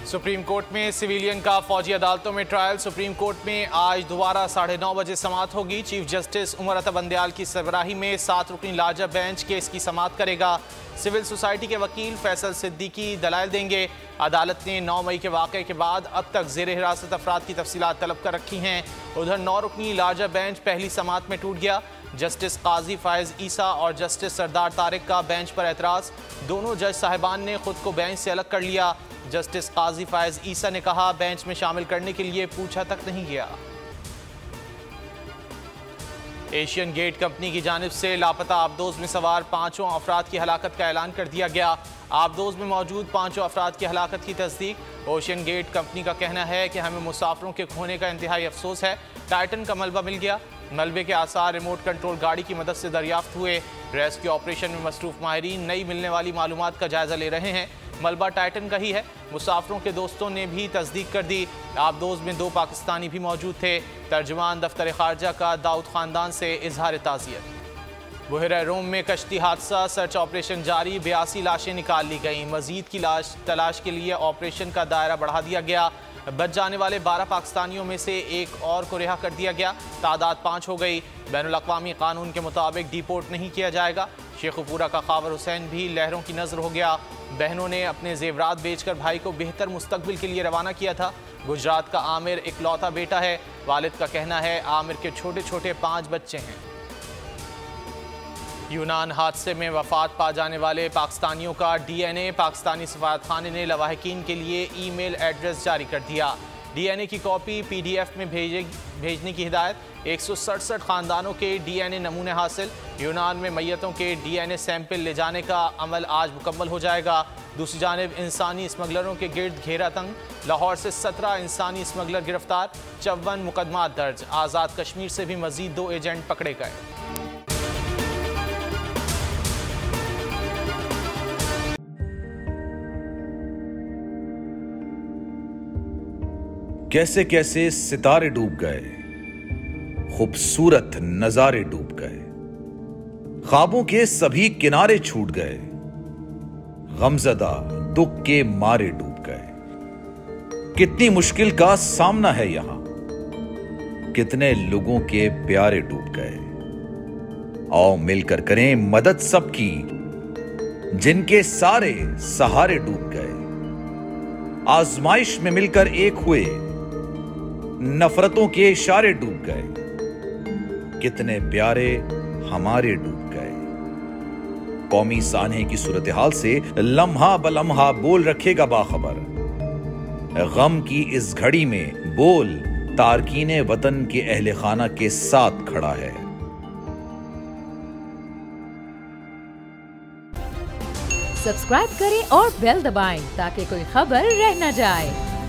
Supreme court में civilian का फौजी अदालतों में ट्रायल। सुप्रीम कोर्ट में आज दोबारा 9:30 बजे समाअत होगी। चीफ जस्टिस उमर अता बंदयाल की सरबराही में 7 रुकनी लार्जर बेंच केस की समाअत करेगा। सिविल सोसाइटी के वकील फैसल सिद्दीकी दलाइल देंगे। अदालत ने 9 मई के वाक़े के बाद अब तक ज़ेर हिरासत अफराद की तफसीलात तलब कर रखी हैं। उधर 9 रुकनी लार्जर बेंच पहली समाअत में टूट गया। जस्टिस काजी फायज ईसा और जस्टिस सरदार तारिक का बेंच पर एतराज़। दोनों जज साहिबान ने खुद को बेंच से अलग कर लिया। जस्टिस काजी फायज ईसा ने कहा, बेंच में शामिल करने के लिए पूछा तक नहीं गया। एशियन गेट कंपनी की जानिब से लापता आबदोज में सवार 5 अफराद की हलाकत का ऐलान कर दिया गया। आबदोज में मौजूद 5 अफराद की हलाकत की तस्दीक। ओशियन गेट कंपनी का कहना है कि हमें मुसाफिरों के खोने का इंतहाई अफसोस है। टाइटन का मलबा मिल गया। मलबे के आसार रिमोट कंट्रोल गाड़ी की मदद से दरियाफ्त हुए। रेस्क्यू ऑपरेशन में मसरूफ माहिरीन नई मिलने वाली मालूमात का जायजा ले रहे हैं। मलबा टाइटन का ही है। मुसाफिरों के दोस्तों ने भी तस्दीक कर दी। आबदोज में 2 पाकिस्तानी भी मौजूद थे। तर्जुमान दफ्तर खारजा का दाऊद खानदान से इजहार ताज़ियत। बुहरा रोम में कश्ती हादसा, सर्च ऑपरेशन जारी। 82 लाशें निकाल ली गईं। मजीद की तलाश के लिए ऑपरेशन का दायरा बढ़ा दिया गया। बच जाने वाले 12 पाकिस्तानियों में से एक और को रिहा कर दिया गया। तादाद 5 हो गई। बैनुल-अक़वामी कानून के मुताबिक डिपोर्ट नहीं किया जाएगा। शेखुपुरा का खावर हुसैन भी लहरों की नजर हो गया। बहनों ने अपने जेवरात बेचकर भाई को बेहतर मुस्तकबिल के लिए रवाना किया था। गुजरात का आमिर इकलौता बेटा है। वालिद का कहना है आमिर के छोटे छोटे 5 बच्चे हैं। यूनान हादसे में वफात पा जाने वाले पाकिस्तानियों का डीएनए। पाकिस्तानी सफारतखाने ने लवाहिकीन के लिए ईमेल एड्रेस जारी कर दिया। डीएनए की कॉपी पीडीएफ में भेजने की हिदायत। 167 खानदानों के डीएनए नमूने हासिल। यूनान में मैयतों के डीएनए सैंपल ले जाने का अमल आज मुकम्मल हो जाएगा। दूसरी जानिब इंसानी स्मगलरों के गिर्द घेरा तंग। लाहौर से 17 इंसानी स्मगलर गिरफ्तार। 54 मुकदमा दर्ज। आज़ाद कश्मीर से भी मजीद 2 एजेंट पकड़े गए। कैसे कैसे सितारे डूब गए, खूबसूरत नजारे डूब गए, ख्वाबों के सभी किनारे छूट गए, गमज़दा दुख के मारे डूब गए। कितनी मुश्किल का सामना है यहां, कितने लोगों के प्यारे डूब गए। आओ मिलकर करें मदद सबकी, जिनके सारे सहारे डूब गए। आजमाइश में मिलकर एक हुए, नफरतों के इशारे डूब गए। कितने प्यारे हमारे डूब गए। कौमी सानहे की सूरत हाल से लम्हा बलम्हा बोल रखेगा बाखबर। गम की इस घड़ी में बोल तारकीने वतन के अहले खाना के साथ खड़ा है। सब्सक्राइब करें और बेल दबाएं ताकि कोई खबर रह न जाए।